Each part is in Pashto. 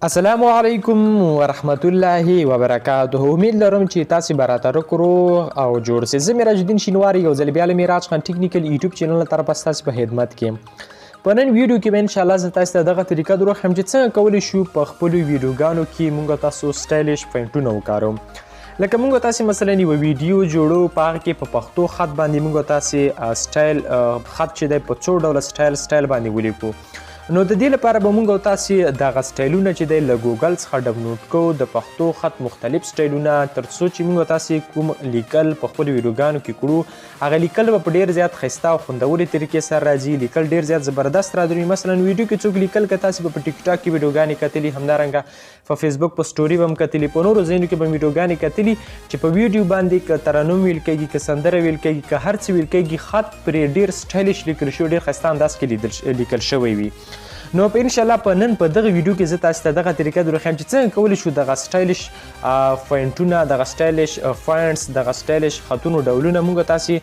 السلام علیکم ورحمت الله وبرکاته. امید لرم چې تاسو به راتګ کړو او جوړ سئ. زه میراج الدین شینواری یو ځل بیا له میراج خان ټیکنیکل یوټیوب چینل له طرفه ستاسو په خدمت کې یم. په نن ویډیو کې به انشاءالله زه تاسو ته دغه طریقه دروښیم چې څنګه کولی شو په خپلو ویډیوګانو کې موږ تاسو سټایلیش فینټونه وکاروو. لکه موږ تاسو مثلا یو ویډیو جوړو په هغه کې په پښتو خط باندې موږ تاسو سټایل خط چې دی په څو ډوله سټایل باندې ولیکو. نو د دې لپاره به موږ تاسو دغه سټایلونه چې دی له ګوګل څخه ډاونلوډ کوو د پښتو خط مختلف سټایلونه تر څو چې موږ تاسو کوم لیکل په خپلو ویډیوګانو کې کړو هغه لیکل به په ډېر زیات ښایسته او خوندورې طریقې سره راځي. لیکل ډېر زیات زبردست راځي. مثلا ویډیو کې څوک لیکل که تاسو به په ټیک ټاک کې ویډیوګانې کتلي، همدارنګه په فیسبوک په سټوري به هم کتلي، په نورو ځایونو کې به ویډیوګانې کتلي چې په ویډیو باندې که ترنم ویل کېږي، که سندره ویل کېږي، که هر څه ویل کېږي، خط پرې ډېر سټایلیش لیکل شوی، ډېر ښایسته انداز کې لیکل شوی وي. نو په انشاءالله په نن په دغه ویډیو کې زه تاسو ته دغه طریقه دروښیم چې څنګه کولی شو دغه سټایلیش فینټونه، دغه سټایلیش فاینټس، دغه سټایلیش خطونو ډولونه موږ تاسو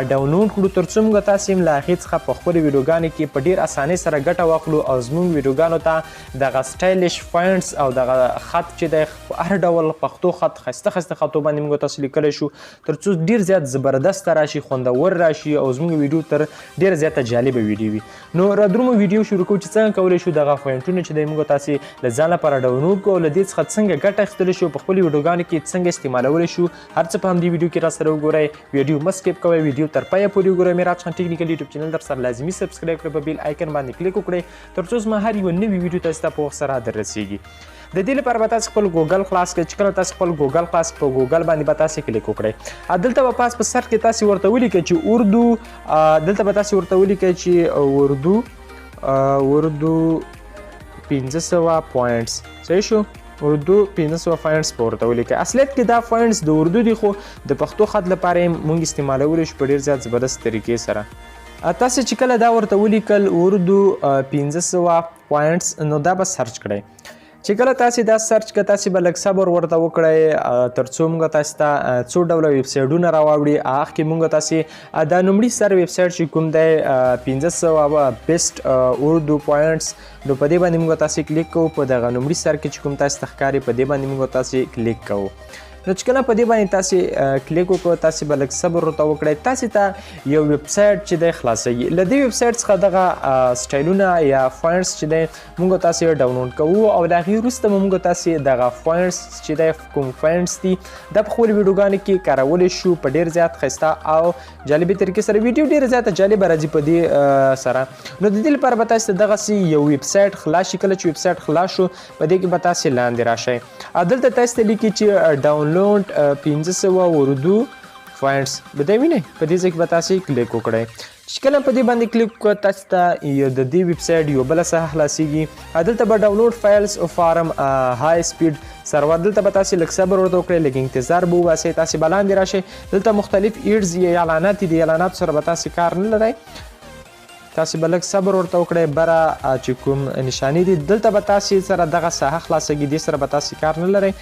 ډاونلوډ کړو تر څو موږ تاسو له هغې څخه په خپلو ویډیوګانو کې په ډېر اسانۍ سره ګټه واخلو او زموږ ویډیوګانو ته دغه سټایلیش فاینټس او دغه خط چې دی په هر ډول پښتو خط ښایسته ښایسته خطو باندې موږ تاسو لیکلی شو تر څو ډېر زیات زبردسته راشي، خوندور راشي او زموږ ویډیو تر ډېره زیاته جالبه ویډیو وي. نو رادرومو ویډیو شروع کوو چې څنګه کولی شو دغه فاینټونه چې دی موږ تاسو له ځان لپاره ډاونلوډ کړو، له دې څخه څنګه ګټه اخیستلی شو، په خپلو ویډیوګانو کې څنګه استعمالولی شو، هر څه په همدې ویډیو کې راسره وګورئ. ویډیو مه سکیپ کوئ، ویډیو تر پایه پورې وګورئ. میراج خان ټیکنیکل یوټیوب چینل در سره لازمي سبسکرایب کړئ، په بیل آیکن باندې کلیک وکړئ تر څو زما هر یوه نوي ویډیو تاسو ته په وخت سره در رسیږي. د دې لپاره به تاسو خپل ګوګل خلاص کړئ. چې کله تاسو خپل ګوګل خلاص په ګوګل باندې به تاسو کلیک وکړئ. دلته به پاس په سر کې تاسو ورته ولیکئ چې اردو، دلته به تاسو ورته ولیکئ چې اردو 1500 پوینټس. صحیح شو؟ اردو 1500 فاینټس په ورته ولیکئ. اصلیت کې دا فاینټس د اردو دي خو د پښتو خط لپاره یې موږ استعمالولی شو په ډېر زیات زبردست طریقې سره. تاسو چې کله دا ورته ولیکل اردو 1500 پوینټس نو دا به سرچ کړئ. چې کله تاسو دا سرچ کړئ تاسو به لږ صبر ورته وکړئ تر څو موږ تاسو ته څو ډوله ویبسایټونه راواوړي. هغه کې موږ تاسو دا لومړي سر ویبسایټ چې کوم دی 1500 بیسټ اردو پوینټس، نو په دې باندې موږ تاسو کلیک کوو. په دغه لومړي سر کې چې کوم تاسو ته ښکاري په دې باندې موږ تاسو کلیک کوو. نو چې کله په دې باندې تاسو کلیک وکړو تاسو به لږ صبر ورته وکړئ. تاسو ته یو ویبسایټ چې دی خلاصوي. له دې ویبسایټ څخه دغه سټایلونه یا فاینټس چې دی موږ تاسو یې ډاونلوډ کوو او د هغې وروسته به موږ تاسو دغه فاینټس چې دی کوم فاینټس دي دا په خپلو ویډیوګانو کې کارولی شو په ډېر زیات ښایسته او جالبې طریقې سره. ویډیو ډېره زیاته جالبه راځي په دې سره. نو د دې لپاره به تاسو ته دغسې یو ویبسایټ خلاص شي. کله چې ویبسایټ خلاص شو په دې کې به تاسو لاندې راشئ. دلته تاسو ته لیکي چې ډاونلوډ 1500 اردو فاینټس به دی وینئ. په دې ځای کې به تاسو کلیک وکړئ. چې کله په دې باندې کلیک وکړئ تاسو ته د دې ویبسایټ یو بله ساحه خلاصیږي. دلته به ډاونلوډ فایلز فارم های سپیډ سرور، دلته به تاسو لږ صبر ورته وکړئ، لږ انتظار به وباسئ. تاسو به لاندې راشئ. دلته مختلف ایډز یا اعلانات دي، د اعلاناتو سره به تاسو کار نه لرئ. تاسو به لږ صبر ورته وکړئ. بره چې کوم نشانې دي دلته به تاسو سره دغه ساحه خلاصیږي، دې سره به تاسو کار نه لرئ.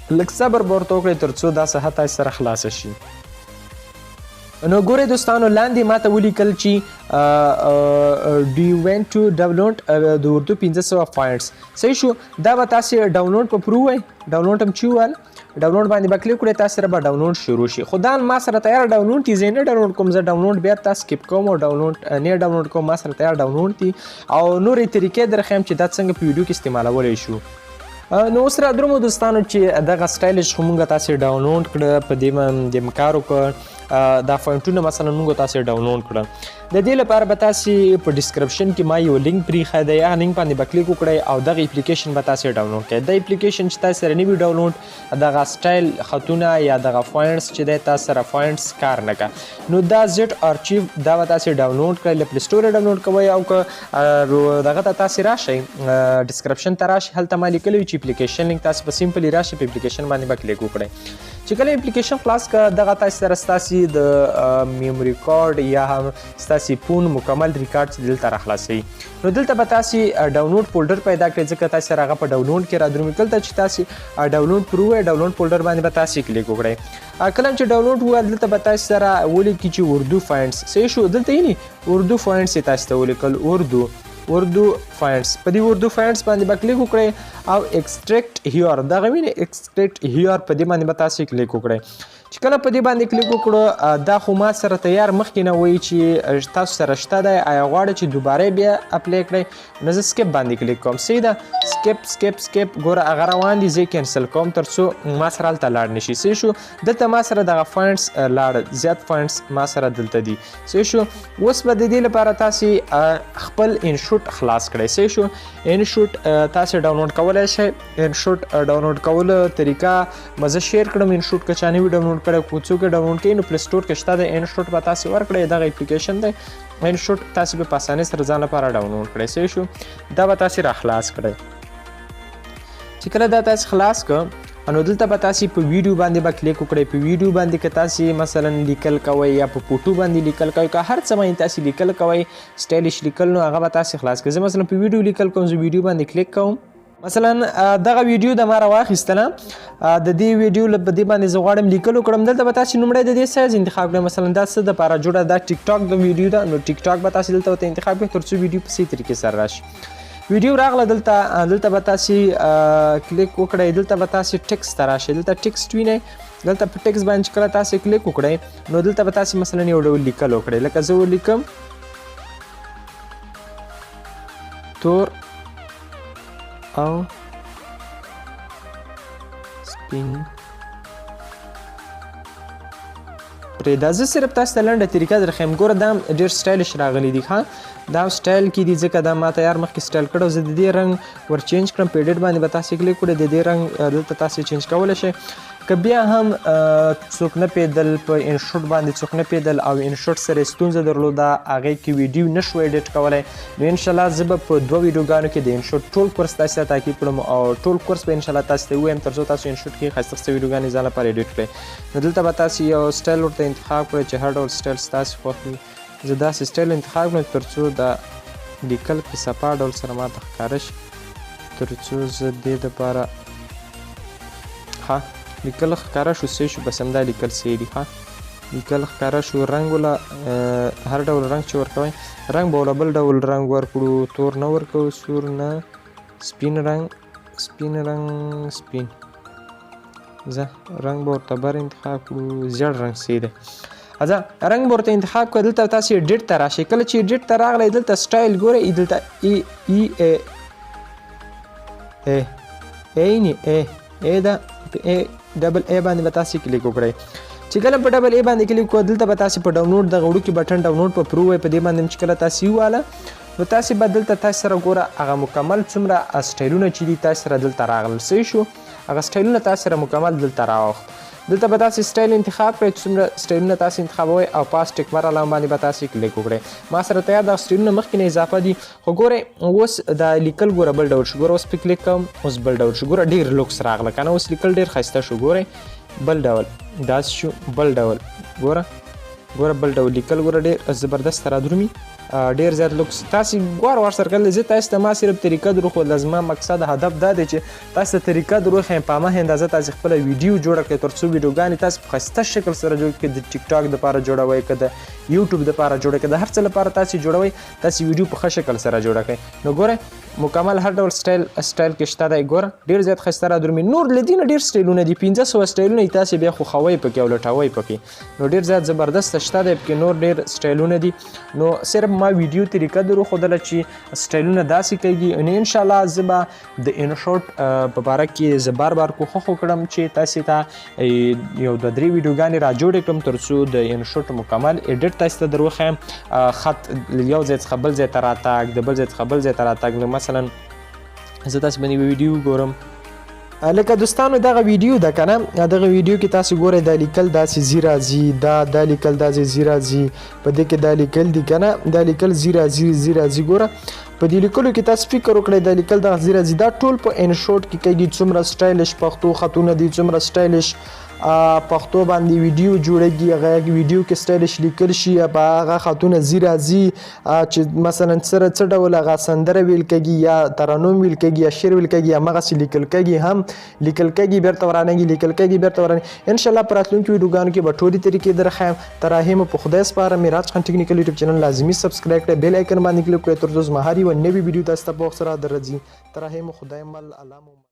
لږ صبر به ورته وکړئ تر څو دا ساحه تاسو سره خلاصه شي. نو ګورئ دوستانو لاندې ماته ولیکل چې do you want to download د اردو 1500 فاینټس. صحیح شو؟ دا به تاسو ډاونلوډ په پرو وای، ډاونلوډ هم چې وویل ډاونلوډ باندې به کلیک کړئ تاسو سره به ډاونلوډ شروع شي. خو دا ما سره تیار ډاونلوډ دي، زه نه ډاونلوډ کوم، زه ډاونلوډ بیا تاسو سکیپ کوم او ډاونلوډ نه ډاونلوډ کوم. ما سره تیار ډاونلوډ دي او نورې طریقې درښیم چې دا څنګه په ویډیو کې استعمالولی شو. نو اوس رادرومو دوستانو چې دغه سټایلیش خو موږ تاسو ډاونلوډ کړه، په دې باندې کار وکړ، دا فاینټونه مثلا موږ تاسو ډاونلوډ کړه. د دې لپاره به تاسو په ډسکرپشن کې ما یو لینک پرېښی دی، هغه لینک باندې به کلیک وکړئ او دغه اپلیکیشن به تاسو ډاونلوډ کړئ. د اپلیکیشن چې تاسو سره نوي ډاونلوډ دغه سټایل خطونه یا دغه فاینټس چې دی تاسو سره فاینټس کار نه کوي. نو دا زیټ ارچیو دا به تاسو ډاونلوډ کړئ، له پلی سټور ډاونلوډ کوئ او که دغه ته تاسو راشئ ډسکرپشن ته راشئ، هلته ما لیکلی وي چې اپلیکیشن لینک تاسو به سمپلی راشئ، په اپلیکیشن باندې به کلیک وکړئ. چې کله اپلیکیشن خلاص کړه دغه تاسو سره ستاسو د میموري کارډ یا هم ستاسو فون مکمل ریکارډ چې دلته راخلاصوي. نو دلته به تاسو ډاونلوډ فولډر پیدا کړئ، ځکه تاسو سره هغه په ډاونلوډ کې رادرومي. دلته چې تاسو ډاونلوډ پرو وای ډاونلوډ فولډر باندې به تاسو کلیک وکړئ. کله چې ډاونلوډ وای دلته به تاسو سره ولیکي چې اردو فاینټس. صحیح شو؟ دلته یې اردو فاینټس تاسو ته ولیکل اردو. اردو فاینټس. په دې اردو فاینټس باندې به کلیک وکړئ او ایکسټریکټ هیر دغه وینئ ایکسټریکټ هیر په دې باندې به تاسې کلیک وکړئ. چې کله په دې باندې کلیک وکړو دا خو ما سره تیار مخکې نه وایي چې تاسو سره شته دی آیا غواړئ چې دوباره بیا اپلای کړئ نو زه سکیپ باندې کلیک کوم. صحیح ده سکیپ سکیپ سکیپ ګوره هغه روان دي زه یې کینسل کوم تر څو ما سره هلته لاړ نه شي. صحیح شو دلته ما سره دغه فاینټس لاړ زیات فاینټس ما سره دلته دي. صحیح شو اوس به د دې لپاره تاسې خپل انشوټ خلاص کړئ. صحیح شو انشوټ تاسې ډاونلوډ کولی شئ. انشوټ ډاونلوډ کولو طریقه به زه شیر کړم. انشوټ که چا نه وي ډاونلوډ کړی خو څوک یې ډاونلوډ کوي نو پلی سټور کې شته دی انشوټ به تاسې ورکړئ دغه اپلیکیشن دی انشوټ تاسې به په اسانۍ سره ځان لپاره ډاونلوډ کړئ. صحیح شو دا به تاسې را خلاص کړئ. چې کله دا تاسې خلاص کړه نو دلته به تاسې په ویډیو باندې به کلیک وکړئ. په ویډیو باندې که تاسې مثلا لیکل کوئ یا په فوټو باندې لیکل کوئ که هر څه باندې تاسې لیکل کوئ سټایلیش لیکل نو هغه به تاسې خلاص کړئ. زه مثلا په ویډیو لیکل کوم زه ویډیو باندې کلیک کوم. مثلا دغه ویډیو د ما راواخیستله د دې ویډیو په دې باندې زه غواړم لیکل وکړم. دلته به تاسې لومړی د دې سایز انتخاب کړئ. مثلا دا څه دپاره جوړه دا ټیک ټاک د ویډیو ده نو ټیک ټاک به تاسې دلته ورته انتخاب کړئ تر څو ویډیو په صحیح طریقې سره راشي. ویډیو راغله دلته به تاسې کلیک وکړئ. دلته به تاسې ټکسټ ته راشئ. دلته ټکسټ وینئ دلته په ټکسټ باندې چې کله تاسې کلیک وکړئ نو دلته به تاسې مثلا یو ډول لیکل وکړئ. لکه زه ولیکم تور او سپین پرېږده. زه صرف تاسو ته لنډه طریقه درښیم. ګوره دا هم ډېر سټایلش راغلی دي ښه دا سټایل کې دي ځکه دا ما تیار مخکې سټایل کړی زه د دې رنګ ور چینج کړم. په ایډیټ باندې به تاسې کلیک کړئ د دې رنګ دلته تاسې چینج کولی شئ. که بیا هم څوک نه پیدل په انشوټ باندې څوک نه پیدل او انشوټ سره ستونزه درلوده هغې کې ویډیو نه شو ایډیټ کولی نو انشاءالله زه به په 2 ویډیوګانو کې د انشوټ ټول کورس تاسې ته تعقیب کړم او ټول کورس به انشاءالله تاسې ته ووایم تر څو تاسو انشوټ کې ښایسته ښایسته ویډیوګانې ځان لپاره ایډیټ کړئ. نو دلته به تاسې یو سټایل ورته انتخاب کړئ چې هر ډول سټایل ستاسې خوښ وي. زه داسې سټایل انتخاب کړم تر څو د لیکل په صفا ډول سره ماته ښکاره شي تر څو زه دې دپاره ښه لیکل ښکاره شو. صحیح شو بس همدا لیکل صحیح دي. ښه لیکل ښکاره شو. رنګ وله هر ډول رنګ چې ورکوئ رنګ به وله بل ډول رنګ ورکړو. تور نه ورکوو سور نه سپین رنګ سپین رنګ سپین زه رنګ به ورته بر انتخاب کړو. زیړ رنګ صحیح دی. ځه رنګ به ورته انتخاب کړئ. دلته تاسې ایډیټ ته راشئ. کله چې ایډیټ ته راغلی دلته سټایل ګورئ دلته ای ده په ډبل ای باندې به تاسې کلیک وکړئ. چې کله په ډبل ای باندې کلیک وکړئ دلته به تاسې په ډاونلوډ دغه وړوکي بټن ډاونلوډ په پرو وایي په دې باندې چې کله تاسې وواله نو تاسې به دلته تاسې سره ګوره هغه مکمل څومره سټایلونه چې دي تاسې سره دلته راغلل. صحیح شو هغه سټایلونه تاسې سره مکمل دلته راوخت. دلته به تاسې سټایل انتخاب کړئ چې څومره سټایلونه تاسې انتخابوئ او پاس ټیک مار علامه باندې به تاسې کلیک وکړئ. ما سره تیار دغه سټایلونه مخکې نه اضافه دي خو ګورئ اوس دا لیکل ګوره بل ډول شو. ګوره اوس پې کلیک کوم اوس بل ډول شو. ګوره ډېر لوکس راغله که نه اوس لیکل ډېر ښایسته شو. ګورئ بل ډول داسې شو بل ډول ګوره بل ډول لیکل ګوره ډېر زبردست را درومي ډېر زیات لوکس تاسې غواړ ورسره کړلی. زه تاسې ته ما صرف طریقه دروښودله. زما مقصد هدف دا دی چې تاسې ته طریقه دروښیم په همه اندازه تاسې خپله ویډیو جوړه کړئ تر څو ویډیوګانې تاسې په ښایسته شکل سره جوړ کړئ. د ټیک ټاک دپاره جوړوئ که د یوټیوب دپاره جوړوئ که د هر څه لپاره تاسې جوړوئ تاسې ویډیو په ښه شکل سره جوړه کړئ. نو ګورئ مکمل هر ډول سټایل کې شته دی. ګوره ډېر زیات ښایسته را درومي. نور له دې نه ډېر سټایلونه دي 500 سټایلونه یې تاسې بیا خوښوئ پکې او لټوئ پکې نو ډېر زیات زبردست شته دی پکې. نور ډېر سټایلونه دي نو صرف ما ویډیو طریقه دروښودله چې سټایلونه داسې کیږي. نو انشاءالله زه به د انشوټ په باره کې زه بار بار کوښښ وکړم چې تاسې ته یو 2-3 ویډیوګانې را جوړې کړم تر څو د انشوټ مکمل ایډیټ تاسې ته در وښیم. خط یو ځای څخه بل ځای ته راتګ د بل ځای څخه بل ځای ته راتګ. نو مثلا زه تاسې باندې ویډیو ګورم لکه دوستانو دغه ویډیو ده که نه دغه ویډیو کې تاسې ګورئ دا لیکل داسې ځي راځي دا لیکل داسې ځي راځي په دې کې دا لیکل دي که نه دا لیکل ځي راځي ګوره په دې لیکلو کې تاسو فکر وکړئ دا لیکل دغه ځي راځي دا ټول په انشوټ کې کیږي. څومره سټایلش پښتو خطونه دي څومره سټایلش پښتو باندې ویډیو جوړیږي هغه ویډیو کې سټایلش لیکل شي په هغه خاتونه راځي چې مثلا څه ډول هغه سندره ویل کېږي یا ترانوم ویل کېږي یا شعر ویل کېږي همغسې لیکل کېږي هم لیکل کېږي بیرته ورانېږي لیکل کېږي بیرته ورانېږي انشاءالله په راتلونکي ویډیوګانو کې به ټولې طریقې درښیم تر هغې مو په خدای سپارم میراج خان ټیکنیکل یوټیوب چینل لازمي سبسکرایب کړئ بیل آیکن باندې کلیک کړئ تر څو زما هر یوه نوې ویډیو تاسو ته په وخت سره درځي تر هغې مو خدای مل الله مو